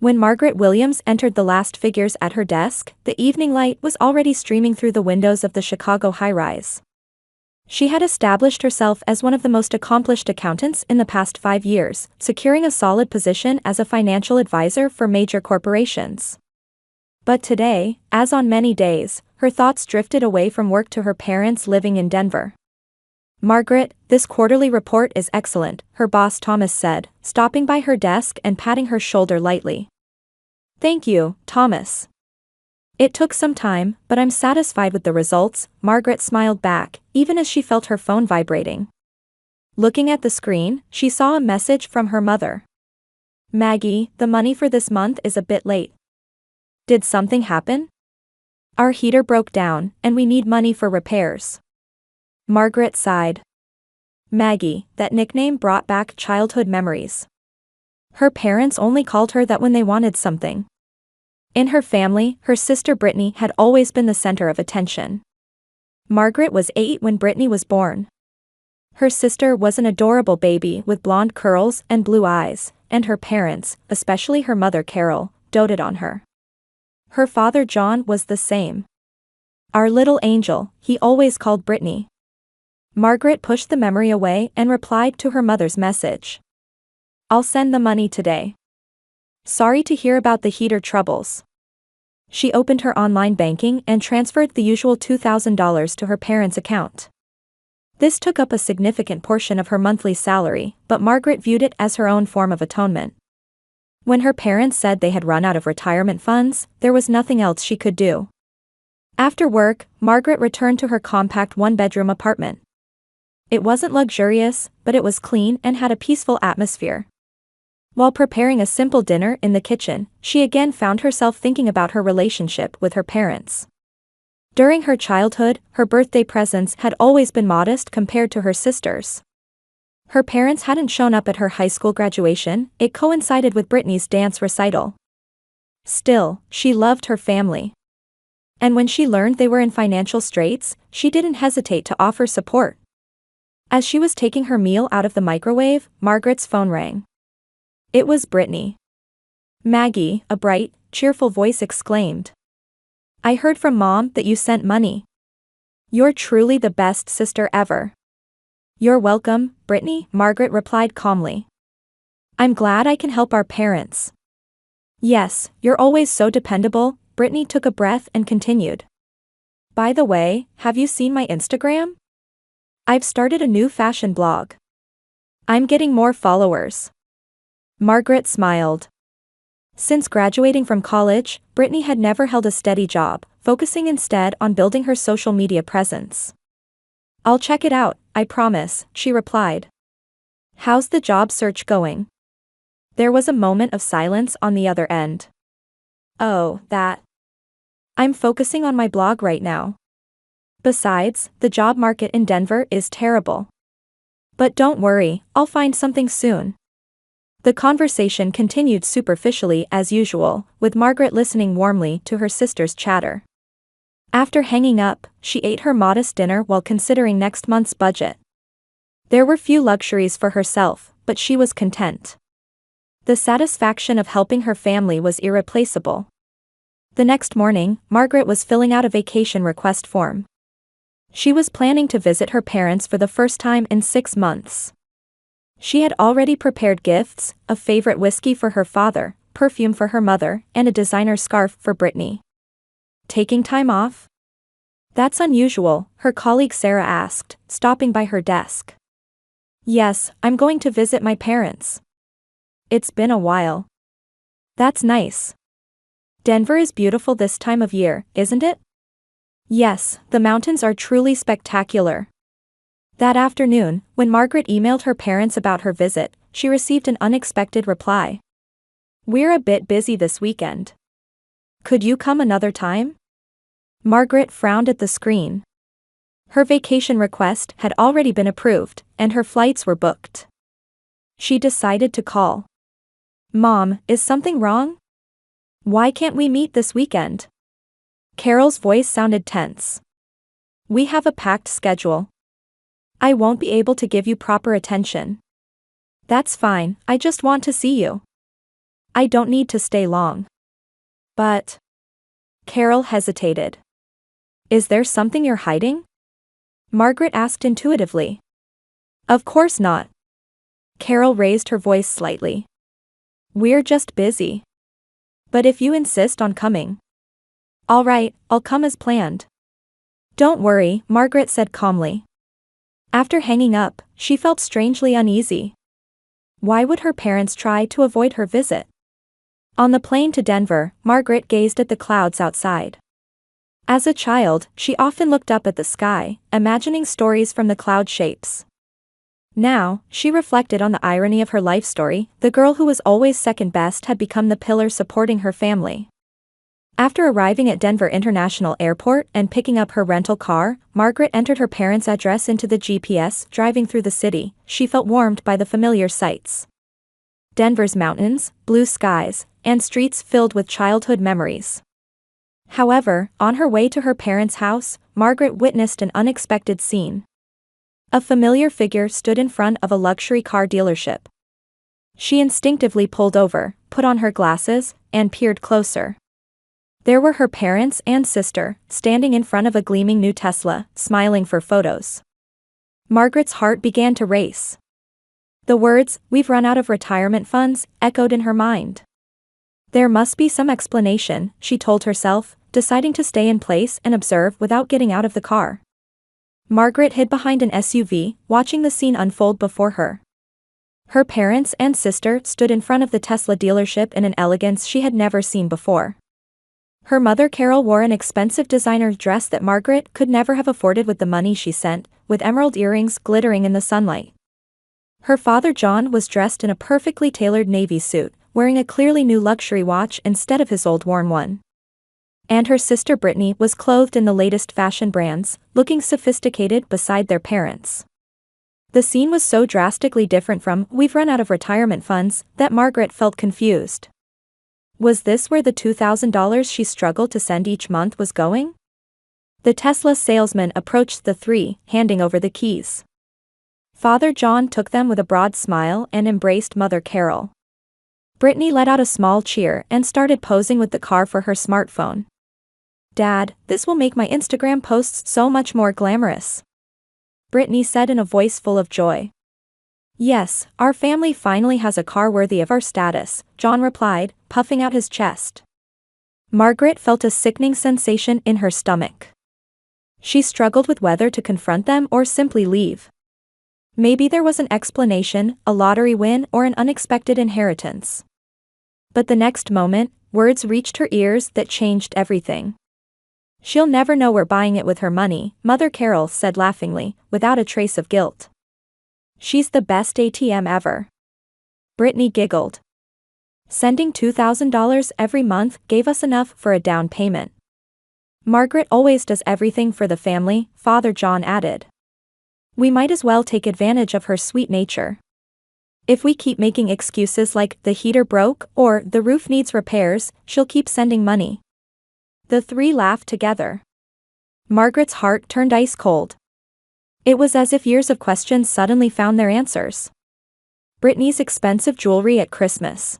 When Margaret Williams entered the last figures at her desk, the evening light was already streaming through the windows of the Chicago high-rise. She had established herself as one of the most accomplished accountants in the past 5 years, securing a solid position as a financial advisor for major corporations. But today, as on many days, her thoughts drifted away from work to her parents living in Denver. "Margaret, this quarterly report is excellent," her boss Thomas said, stopping by her desk and patting her shoulder lightly. "Thank you, Thomas. It took some time, but I'm satisfied with the results," Margaret smiled back, even as she felt her phone vibrating. Looking at the screen, she saw a message from her mother. "Maggie, the money for this month is a bit late. Did something happen? Our heater broke down, and we need money for repairs." Margaret sighed. Maggie, that nickname brought back childhood memories. Her parents only called her that when they wanted something. In her family, her sister Brittany had always been the center of attention. Margaret was 8 when Brittany was born. Her sister was an adorable baby with blonde curls and blue eyes, and her parents, especially her mother Carol, doted on her. Her father John was the same. "Our little angel," he always called Brittany. Margaret pushed the memory away and replied to her mother's message. "I'll send the money today. Sorry to hear about the heater troubles." She opened her online banking and transferred the usual $2,000 to her parents' account. This took up a significant portion of her monthly salary, but Margaret viewed it as her own form of atonement. When her parents said they had run out of retirement funds, there was nothing else she could do. After work, Margaret returned to her compact one-bedroom apartment. It wasn't luxurious, but it was clean and had a peaceful atmosphere. While preparing a simple dinner in the kitchen, she again found herself thinking about her relationship with her parents. During her childhood, her birthday presents had always been modest compared to her sisters. Her parents hadn't shown up at her high school graduation. It coincided with Brittany's dance recital. Still, she loved her family. And when she learned they were in financial straits, she didn't hesitate to offer support. As she was taking her meal out of the microwave, Margaret's phone rang. It was Brittany. "Maggie," a bright, cheerful voice exclaimed. "I heard from Mom that you sent money. You're truly the best sister ever." "You're welcome, Brittany," Margaret replied calmly. "I'm glad I can help our parents." "Yes, you're always so dependable," Brittany took a breath and continued. "By the way, have you seen my Instagram? I've started a new fashion blog. I'm getting more followers." Margaret smiled. Since graduating from college, Brittany had never held a steady job, focusing instead on building her social media presence. "I'll check it out, I promise," she replied. "How's the job search going?" There was a moment of silence on the other end. "Oh, that. I'm focusing on my blog right now. Besides, the job market in Denver is terrible. But don't worry, I'll find something soon." The conversation continued superficially as usual, with Margaret listening warmly to her sister's chatter. After hanging up, she ate her modest dinner while considering next month's budget. There were few luxuries for herself, but she was content. The satisfaction of helping her family was irreplaceable. The next morning, Margaret was filling out a vacation request form. She was planning to visit her parents for the first time in 6 months. She had already prepared gifts, a favorite whiskey for her father, perfume for her mother, and a designer scarf for Brittany. "Taking time off?" "That's unusual," her colleague Sarah asked, stopping by her desk. "Yes, I'm going to visit my parents. It's been a while." "That's nice. Denver is beautiful this time of year, isn't it?" "Yes, the mountains are truly spectacular." That afternoon, when Margaret emailed her parents about her visit, she received an unexpected reply. "We're a bit busy this weekend. Could you come another time?" Margaret frowned at the screen. Her vacation request had already been approved, and her flights were booked. She decided to call. "Mom, is something wrong? Why can't we meet this weekend?" Carol's voice sounded tense. "We have a packed schedule. I won't be able to give you proper attention." "That's fine, I just want to see you." I don't need to stay long. But. Carol hesitated. Is there something you're hiding? Margaret asked intuitively. Of course not. Carol raised her voice slightly. We're just busy. But if you insist on coming. All right, I'll come as planned. Don't worry, Margaret said calmly. After hanging up, she felt strangely uneasy. Why would her parents try to avoid her visit? On the plane to Denver, Margaret gazed at the clouds outside. As a child, she often looked up at the sky, imagining stories from the cloud shapes. Now, she reflected on the irony of her life story. The girl who was always second best had become the pillar supporting her family. After arriving at Denver International Airport and picking up her rental car, Margaret entered her parents' address into the GPS. Driving through the city, she felt warmed by the familiar sights. Denver's mountains, blue skies, and streets filled with childhood memories. However, on her way to her parents' house, Margaret witnessed an unexpected scene. A familiar figure stood in front of a luxury car dealership. She instinctively pulled over, put on her glasses, and peered closer. There were her parents and sister, standing in front of a gleaming new Tesla, smiling for photos. Margaret's heart began to race. The words, "We've run out of retirement funds," echoed in her mind. There must be some explanation, she told herself, deciding to stay in place and observe without getting out of the car. Margaret hid behind an SUV, watching the scene unfold before her. Her parents and sister stood in front of the Tesla dealership in an elegance she had never seen before. Her mother Carol wore an expensive designer dress that Margaret could never have afforded with the money she sent, with emerald earrings glittering in the sunlight. Her father John was dressed in a perfectly tailored navy suit, wearing a clearly new luxury watch instead of his old worn one. And her sister Brittany was clothed in the latest fashion brands, looking sophisticated beside their parents. The scene was so drastically different from "We've run out of retirement funds" that Margaret felt confused. Was this where the $2,000 she struggled to send each month was going? The Tesla salesman approached the three, handing over the keys. Father John took them with a broad smile and embraced Mother Carol. Brittany let out a small cheer and started posing with the car for her smartphone. "Dad, this will make my Instagram posts so much more glamorous," Brittany said in a voice full of joy. "Yes, our family finally has a car worthy of our status," John replied, puffing out his chest. Margaret felt a sickening sensation in her stomach. She struggled with whether to confront them or simply leave. Maybe there was an explanation, a lottery win or an unexpected inheritance. But the next moment, words reached her ears that changed everything. "She'll never know we're buying it with her money," Mother Carol said laughingly, without a trace of guilt. "She's the best ATM ever." Brittany giggled. "Sending $2,000 every month gave us enough for a down payment." "Margaret always does everything for the family," Father John added. "We might as well take advantage of her sweet nature. If we keep making excuses like the heater broke or the roof needs repairs, she'll keep sending money." The three laughed together. Margaret's heart turned ice cold. It was as if years of questions suddenly found their answers. Brittany's expensive jewelry at Christmas.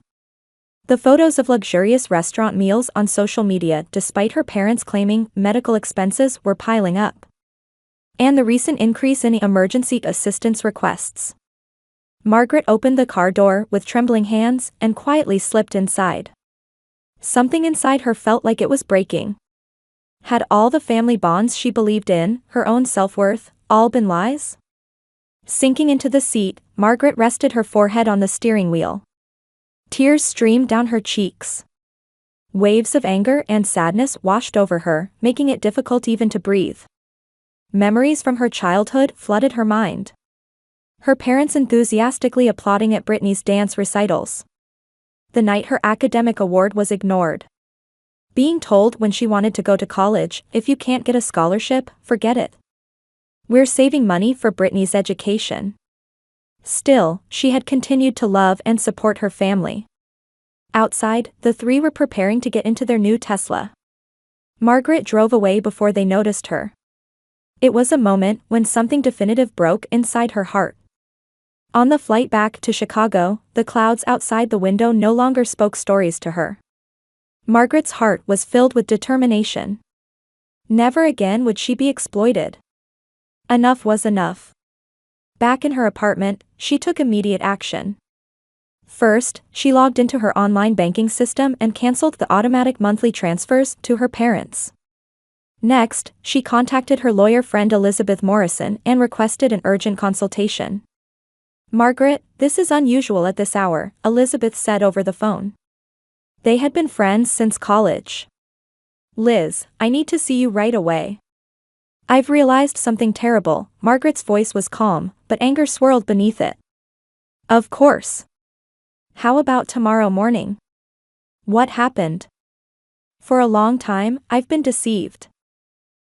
The photos of luxurious restaurant meals on social media despite her parents claiming medical expenses were piling up. And the recent increase in emergency assistance requests. Margaret opened the car door with trembling hands and quietly slipped inside. Something inside her felt like it was breaking. Had all the family bonds she believed in, her own self-worth, all been lies? Sinking into the seat, Margaret rested her forehead on the steering wheel. Tears streamed down her cheeks. Waves of anger and sadness washed over her, making it difficult even to breathe. Memories from her childhood flooded her mind. Her parents enthusiastically applauding at Brittany's dance recitals. The night her academic award was ignored. Being told when she wanted to go to college, "If you can't get a scholarship, forget it. We're saving money for Brittany's education." Still, she had continued to love and support her family. Outside, the three were preparing to get into their new Tesla. Margaret drove away before they noticed her. It was a moment when something definitive broke inside her heart. On the flight back to Chicago, the clouds outside the window no longer spoke stories to her. Margaret's heart was filled with determination. Never again would she be exploited. Enough was enough. Back in her apartment, she took immediate action. First, she logged into her online banking system and canceled the automatic monthly transfers to her parents. Next, she contacted her lawyer friend Elizabeth Morrison and requested an urgent consultation. "Margaret, this is unusual at this hour," Elizabeth said over the phone. They had been friends since college. "Liz, I need to see you right away. I've realized something terrible." Margaret's voice was calm, but anger swirled beneath it. "Of course. How about tomorrow morning?" "What happened?" "For a long time, I've been deceived.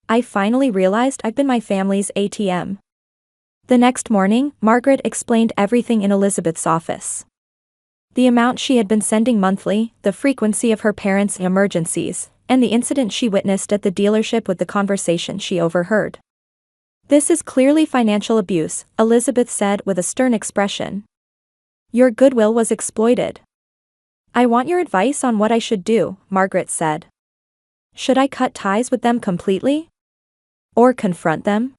I finally realized I've been my family's ATM." The next morning, Margaret explained everything in Elizabeth's office. The amount she had been sending monthly, the frequency of her parents' emergencies, and the incident she witnessed at the dealership with the conversation she overheard. "This is clearly financial abuse," Elizabeth said with a stern expression. "Your goodwill was exploited." "I want your advice on what I should do," Margaret said. "Should I cut ties with them completely? Or confront them?"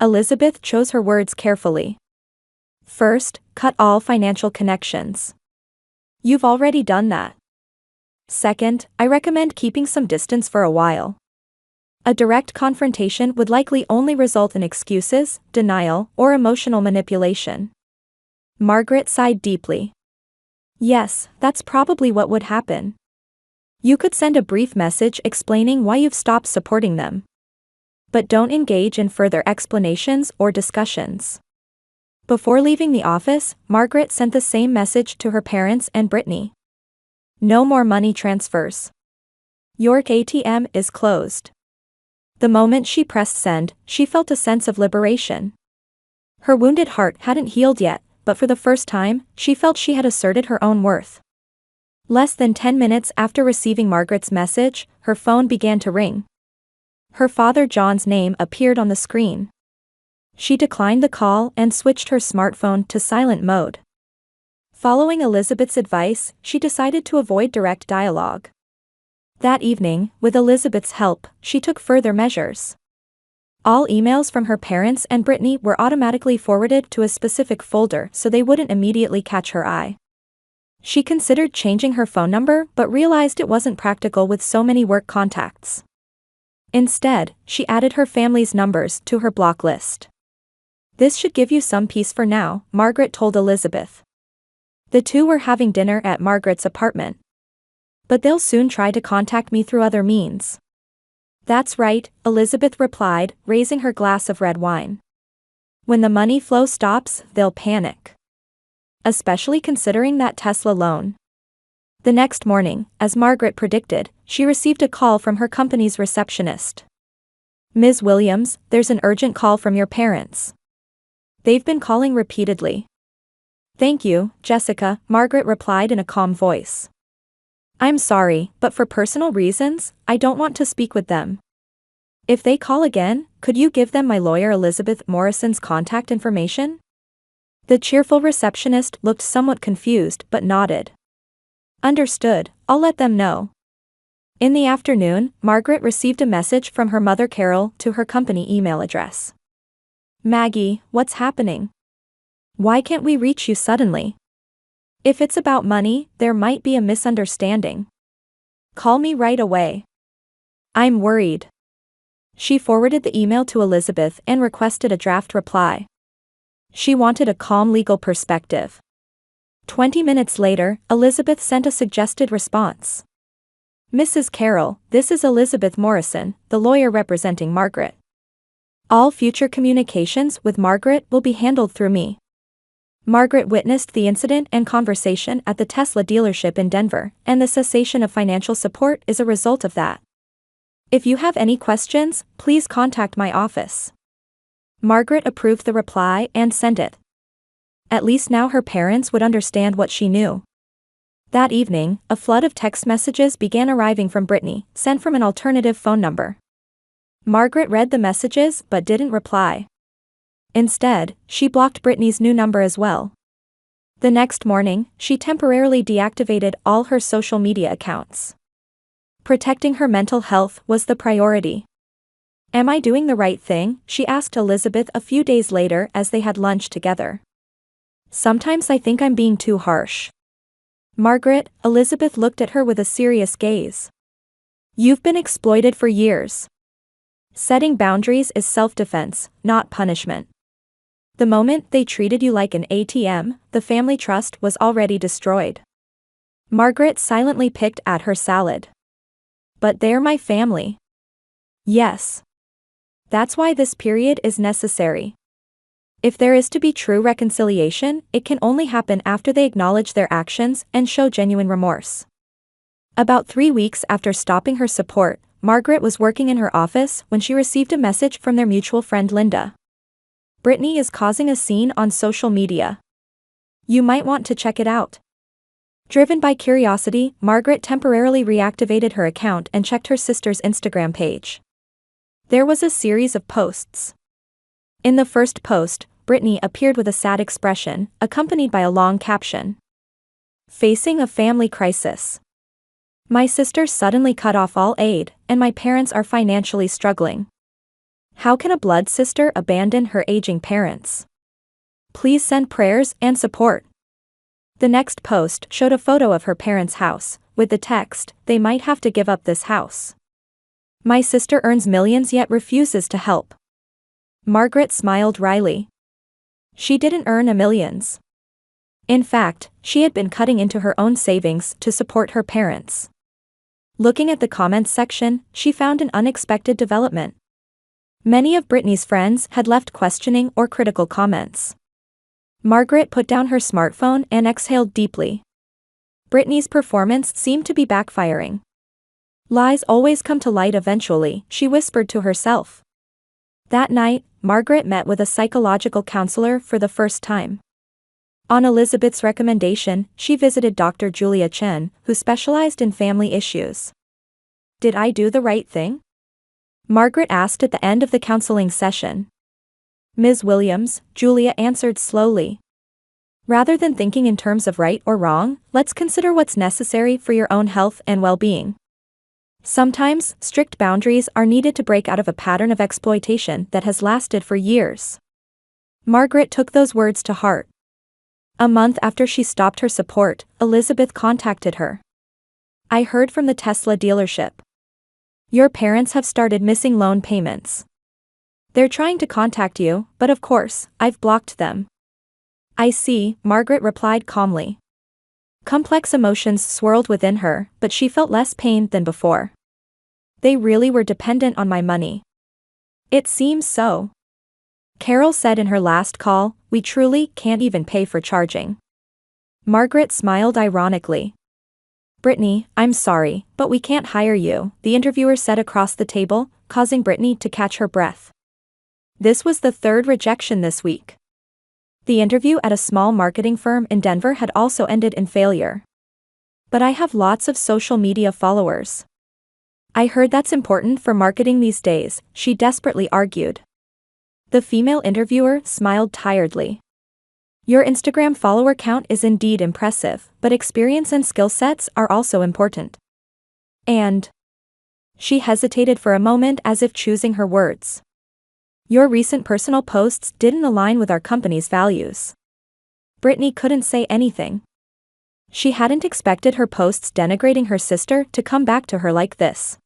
Elizabeth chose her words carefully. "First, cut all financial connections. You've already done that. Second, I recommend keeping some distance for a while. A direct confrontation would likely only result in excuses, denial, or emotional manipulation." Margaret sighed deeply. "Yes, that's probably what would happen. You could send a brief message explaining why you've stopped supporting them. But don't engage in further explanations or discussions." Before leaving the office, Margaret sent the same message to her parents and Brittany. "No more money transfers. Your ATM is closed." The moment she pressed send, she felt a sense of liberation. Her wounded heart hadn't healed yet, but for the first time, she felt she had asserted her own worth. Less than 10 minutes after receiving Margaret's message, her phone began to ring. Her father John's name appeared on the screen. She declined the call and switched her smartphone to silent mode. Following Elizabeth's advice, she decided to avoid direct dialogue. That evening, with Elizabeth's help, she took further measures. All emails from her parents and Brittany were automatically forwarded to a specific folder so they wouldn't immediately catch her eye. She considered changing her phone number but realized it wasn't practical with so many work contacts. Instead, she added her family's numbers to her block list. "This should give you some peace for now," Margaret told Elizabeth. The two were having dinner at Margaret's apartment. "But they'll soon try to contact me through other means." "That's right," Elizabeth replied, raising her glass of red wine. "When the money flow stops, they'll panic. Especially considering that Tesla loan." The next morning, as Margaret predicted, she received a call from her company's receptionist. "Ms. Williams, there's an urgent call from your parents. They've been calling repeatedly." "Thank you, Jessica," Margaret replied in a calm voice. "I'm sorry, but for personal reasons, I don't want to speak with them. If they call again, could you give them my lawyer Elizabeth Morrison's contact information?" The cheerful receptionist looked somewhat confused but nodded. "Understood, I'll let them know." In the afternoon, Margaret received a message from her mother Carol to her company email address. "Maggie, what's happening? Why can't we reach you suddenly? If it's about money, there might be a misunderstanding. Call me right away. I'm worried." She forwarded the email to Elizabeth and requested a draft reply. She wanted a calm legal perspective. 20 minutes later, Elizabeth sent a suggested response. "Mrs. Carroll, this is Elizabeth Morrison, the lawyer representing Margaret. All future communications with Margaret will be handled through me." Margaret witnessed the incident and conversation at the Tesla dealership in Denver, and the cessation of financial support is a result of that. "If you have any questions, please contact my office." Margaret approved the reply and sent it. At least now her parents would understand what she knew. That evening, a flood of text messages began arriving from Brittany, sent from an alternative phone number. Margaret read the messages but didn't reply. Instead, she blocked Brittany's new number as well. The next morning, she temporarily deactivated all her social media accounts. Protecting her mental health was the priority. "Am I doing the right thing?" she asked Elizabeth a few days later as they had lunch together. "Sometimes I think I'm being too harsh." "Margaret," Elizabeth looked at her with a serious gaze. "You've been exploited for years. Setting boundaries is self-defense, not punishment. The moment they treated you like an ATM, the family trust was already destroyed." Margaret silently picked at her salad. "But they're my family." "Yes. That's why this period is necessary. If there is to be true reconciliation, it can only happen after they acknowledge their actions and show genuine remorse." About 3 weeks after stopping her support, Margaret was working in her office when she received a message from their mutual friend Linda. "Brittany is causing a scene on social media. You might want to check it out." Driven by curiosity, Margaret temporarily reactivated her account and checked her sister's Instagram page. There was a series of posts. In the first post, Brittany appeared with a sad expression, accompanied by a long caption. "Facing a family crisis. My sister suddenly cut off all aid, and my parents are financially struggling. How can a blood sister abandon her aging parents? Please send prayers and support." The next post showed a photo of her parents' house, with the text, "They might have to give up this house. My sister earns millions yet refuses to help." Margaret smiled wryly. She didn't earn millions. In fact, she had been cutting into her own savings to support her parents. Looking at the comments section, she found an unexpected development. Many of Brittany's friends had left questioning or critical comments. Margaret put down her smartphone and exhaled deeply. Brittany's performance seemed to be backfiring. "Lies always come to light eventually," she whispered to herself. That night, Margaret met with a psychological counselor for the first time. On Elizabeth's recommendation, she visited Dr. Julia Chen, who specialized in family issues. "Did I do the right thing?" Margaret asked at the end of the counseling session. "Ms. Williams," Julia answered slowly. "Rather than thinking in terms of right or wrong, let's consider what's necessary for your own health and well-being. Sometimes, strict boundaries are needed to break out of a pattern of exploitation that has lasted for years." Margaret took those words to heart. A month after she stopped her support, Elizabeth contacted her. "I heard from the Tesla dealership. Your parents have started missing loan payments. They're trying to contact you, but of course, I've blocked them." "I see," Margaret replied calmly. Complex emotions swirled within her, but she felt less pain than before. "They really were dependent on my money." "It seems so. Carol said in her last call, we truly can't even pay for charging." Margaret smiled ironically. "Brittany, I'm sorry, but we can't hire you," the interviewer said across the table, causing Brittany to catch her breath. This was the third rejection this week. The interview at a small marketing firm in Denver had also ended in failure. "But I have lots of social media followers. I heard that's important for marketing these days," she desperately argued. The female interviewer smiled tiredly. "Your Instagram follower count is indeed impressive, but experience and skill sets are also important. And..." She hesitated for a moment as if choosing her words. "Your recent personal posts didn't align with our company's values." Brittany couldn't say anything. She hadn't expected her posts denigrating her sister to come back to her like this.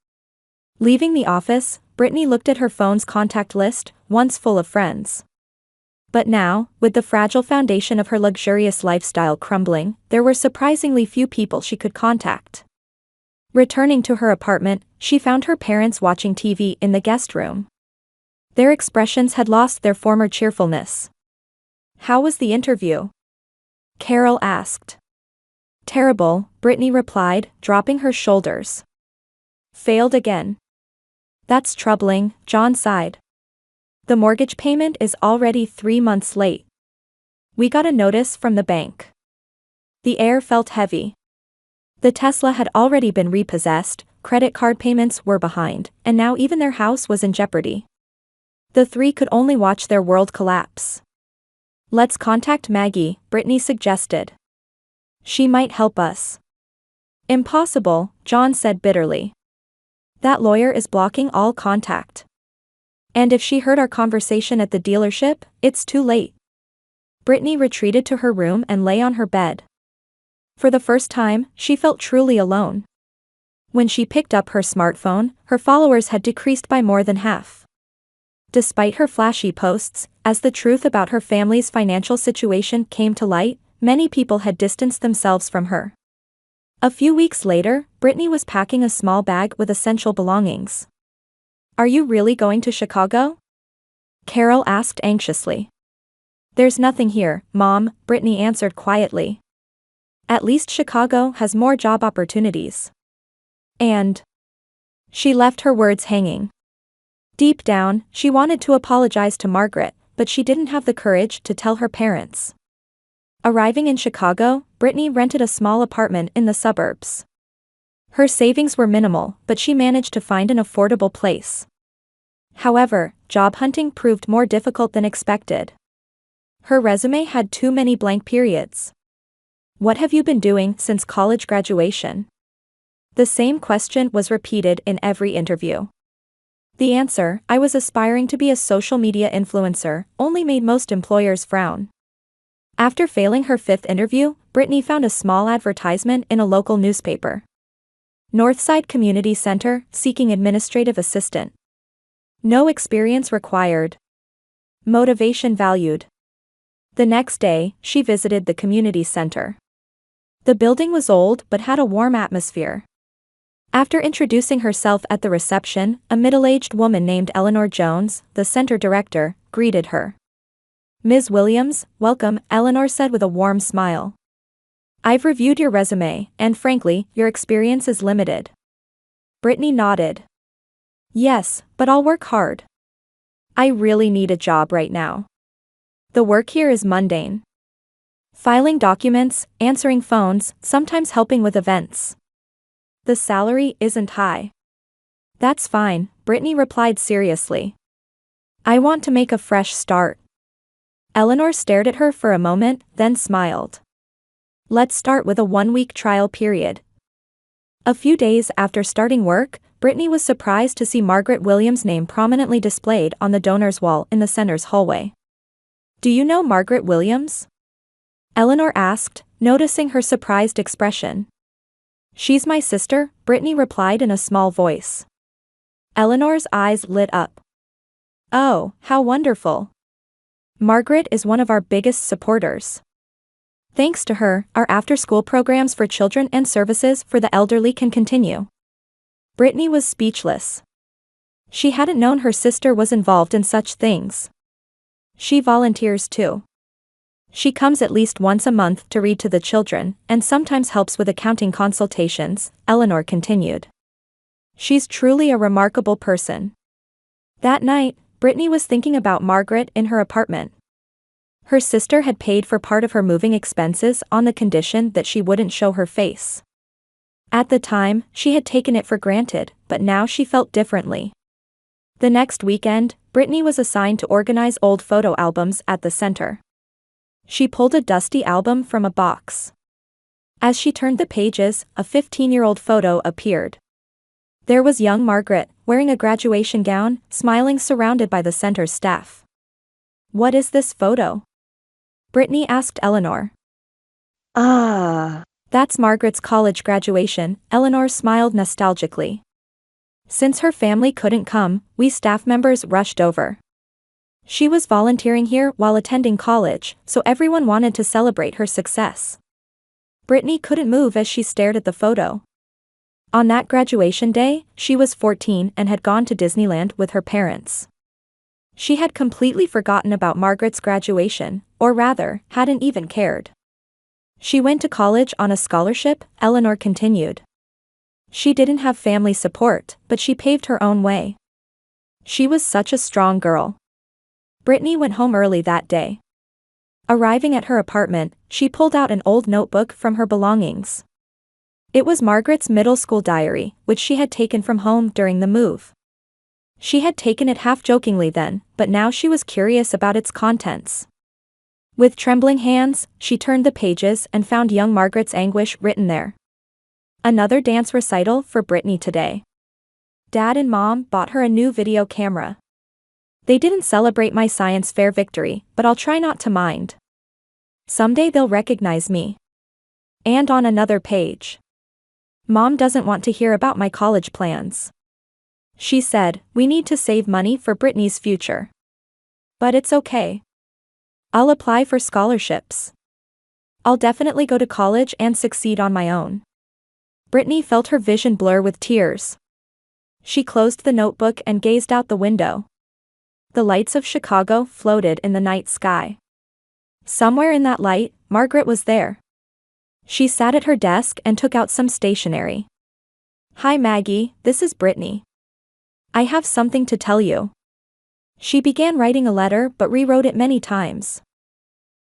Leaving the office, Brittany looked at her phone's contact list, once full of friends. But now, with the fragile foundation of her luxurious lifestyle crumbling, there were surprisingly few people she could contact. Returning to her apartment, she found her parents watching TV in the guest room. Their expressions had lost their former cheerfulness. "How was the interview?" Carol asked. "Terrible," Brittany replied, dropping her shoulders. "Failed again." "That's troubling," John sighed. "The mortgage payment is already 3 months late. We got a notice from the bank." The air felt heavy. The Tesla had already been repossessed, credit card payments were behind, and now even their house was in jeopardy. The three could only watch their world collapse. "Let's contact Maggie," Brittany suggested. "She might help us." "Impossible," John said bitterly. "That lawyer is blocking all contact. And if she heard our conversation at the dealership, it's too late." Brittany retreated to her room and lay on her bed. For the first time, she felt truly alone. When she picked up her smartphone, her followers had decreased by more than half. Despite her flashy posts, as the truth about her family's financial situation came to light, many people had distanced themselves from her. A few weeks later, Brittany was packing a small bag with essential belongings. "Are you really going to Chicago?" Carol asked anxiously. "There's nothing here, Mom," Brittany answered quietly. "At least Chicago has more job opportunities." And she left her words hanging. Deep down, she wanted to apologize to Margaret, but she didn't have the courage to tell her parents. Arriving in Chicago, Brittany rented a small apartment in the suburbs. Her savings were minimal, but she managed to find an affordable place. However, job hunting proved more difficult than expected. Her resume had too many blank periods. "What have you been doing since college graduation?" The same question was repeated in every interview. The answer, "I was aspiring to be a social media influencer," only made most employers frown. After failing her fifth interview, Brittany found a small advertisement in a local newspaper. Northside Community Center, seeking administrative assistant. No experience required. Motivation valued. The next day, she visited the community center. The building was old but had a warm atmosphere. After introducing herself at the reception, a middle-aged woman named Eleanor Jones, the center director, greeted her. "Ms. Williams, welcome," Eleanor said with a warm smile. "I've reviewed your resume, and frankly, your experience is limited." Brittany nodded. "Yes, but I'll work hard. I really need a job right now. The work here is mundane. Filing documents, answering phones, sometimes helping with events. The salary isn't high." "That's fine," Brittany replied seriously. "I want to make a fresh start." Eleanor stared at her for a moment, then smiled. "Let's start with a 1-week trial period." A few days after starting work, Brittany was surprised to see Margaret Williams' name prominently displayed on the donor's wall in the center's hallway. "Do you know Margaret Williams?" Eleanor asked, noticing her surprised expression. "She's my sister," Brittany replied in a small voice. Eleanor's eyes lit up. "Oh, how wonderful. Margaret is one of our biggest supporters. Thanks to her, our after-school programs for children and services for the elderly can continue." Brittany was speechless. She hadn't known her sister was involved in such things. "She volunteers too. She comes at least once a month to read to the children, and sometimes helps with accounting consultations," Eleanor continued. "She's truly a remarkable person." That night, Brittany was thinking about Margaret in her apartment. Her sister had paid for part of her moving expenses on the condition that she wouldn't show her face. At the time, she had taken it for granted, but now she felt differently. The next weekend, Brittany was assigned to organize old photo albums at the center. She pulled a dusty album from a box. As she turned the pages, a 15-year-old photo appeared. There was young Margaret, wearing a graduation gown, smiling surrounded by the center's staff. "What is this photo?" Brittany asked Eleanor. "That's Margaret's college graduation," Eleanor smiled nostalgically. "Since her family couldn't come, we staff members rushed over. She was volunteering here while attending college, so everyone wanted to celebrate her success." Brittany couldn't move as she stared at the photo. On that graduation day, she was 14 and had gone to Disneyland with her parents. She had completely forgotten about Margaret's graduation, or rather, hadn't even cared. "She went to college on a scholarship," Eleanor continued. "She didn't have family support, but she paved her own way. She was such a strong girl." Brittany went home early that day. Arriving at her apartment, she pulled out an old notebook from her belongings. It was Margaret's middle school diary, which she had taken from home during the move. She had taken it half-jokingly then, but now she was curious about its contents. With trembling hands, she turned the pages and found young Margaret's anguish written there. Another dance recital for Brittany today. Dad and Mom bought her a new video camera. They didn't celebrate my science fair victory, but I'll try not to mind. Someday they'll recognize me. And on another page. Mom doesn't want to hear about my college plans. She said, we need to save money for Brittany's future. But it's okay. I'll apply for scholarships. I'll definitely go to college and succeed on my own. Brittany felt her vision blur with tears. She closed the notebook and gazed out the window. The lights of Chicago floated in the night sky. Somewhere in that light, Margaret was there. She sat at her desk and took out some stationery. Hi Maggie, this is Brittany. I have something to tell you. She began writing a letter but rewrote it many times.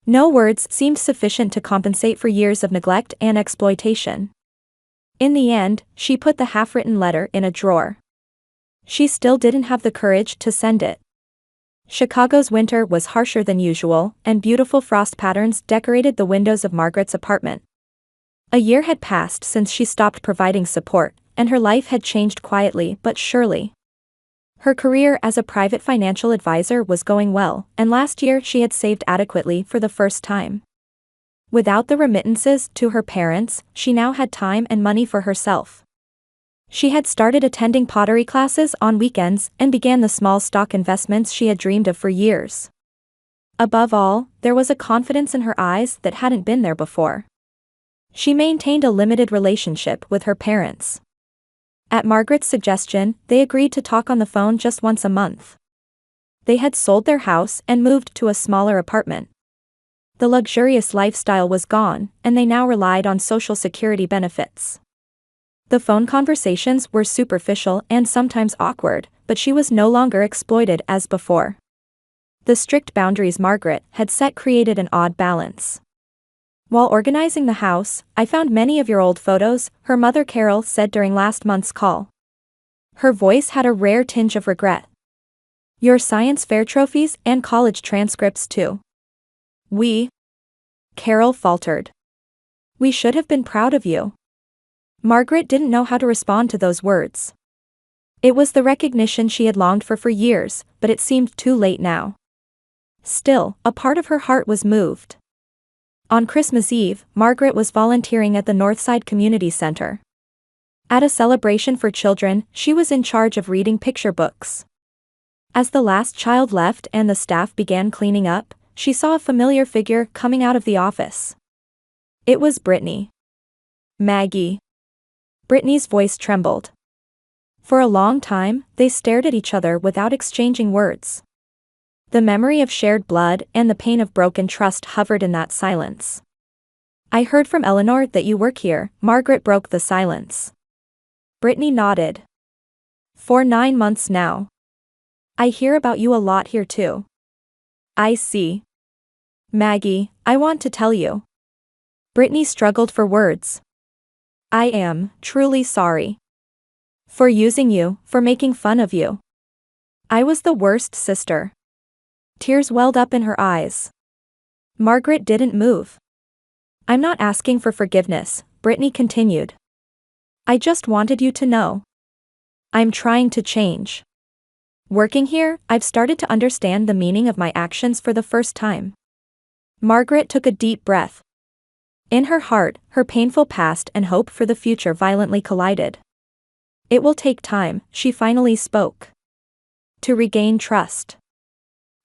No words seemed sufficient to compensate for years of neglect and exploitation. In the end, she put the half-written letter in a drawer. She still didn't have the courage to send it. Chicago's winter was harsher than usual, and beautiful frost patterns decorated the windows of Margaret's apartment. A year had passed since she stopped providing support, and her life had changed quietly but surely. Her career as a private financial advisor was going well, and last year she had saved adequately for the first time. Without the remittances to her parents, she now had time and money for herself. She had started attending pottery classes on weekends and began the small stock investments she had dreamed of for years. Above all, there was a confidence in her eyes that hadn't been there before. She maintained a limited relationship with her parents. At Margaret's suggestion, they agreed to talk on the phone just once a month. They had sold their house and moved to a smaller apartment. The luxurious lifestyle was gone, and they now relied on Social Security benefits. The phone conversations were superficial and sometimes awkward, but she was no longer exploited as before. The strict boundaries Margaret had set created an odd balance. While organizing the house, I found many of your old photos, her mother Carol said during last month's call. Her voice had a rare tinge of regret. Your science fair trophies and college transcripts too. Carol faltered. We should have been proud of you. Margaret didn't know how to respond to those words. It was the recognition she had longed for years, but it seemed too late now. Still, a part of her heart was moved. On Christmas Eve, Margaret was volunteering at the Northside Community Center. At a celebration for children, she was in charge of reading picture books. As the last child left and the staff began cleaning up, she saw a familiar figure coming out of the office. It was Brittany. Maggie. Brittany's voice trembled. For a long time, they stared at each other without exchanging words. The memory of shared blood and the pain of broken trust hovered in that silence. I heard from Eleanor that you work here, Margaret broke the silence. Brittany nodded. For 9 months now. I hear about you a lot here too. I see. Maggie, I want to tell you. Brittany struggled for words. I am truly sorry. For using you, for making fun of you. I was the worst sister. Tears welled up in her eyes. Margaret didn't move. I'm not asking for forgiveness, Brittany continued. I just wanted you to know. I'm trying to change. Working here, I've started to understand the meaning of my actions for the first time. Margaret took a deep breath. In her heart, her painful past and hope for the future violently collided. It will take time, she finally spoke. To regain trust.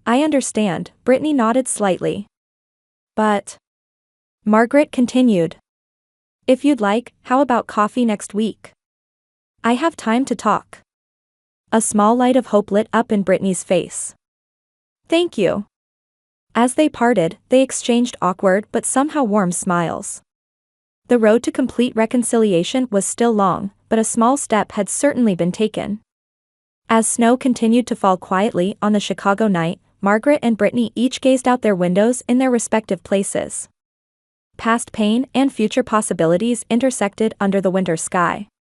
I understand, Brittany nodded slightly. But... Margaret continued. If you'd like, how about coffee next week? I have time to talk. A small light of hope lit up in Brittany's face. Thank you. As they parted, they exchanged awkward but somehow warm smiles. The road to complete reconciliation was still long, but a small step had certainly been taken. As snow continued to fall quietly on the Chicago night, Margaret and Brittany each gazed out their windows in their respective places. Past pain and future possibilities intersected under the winter sky.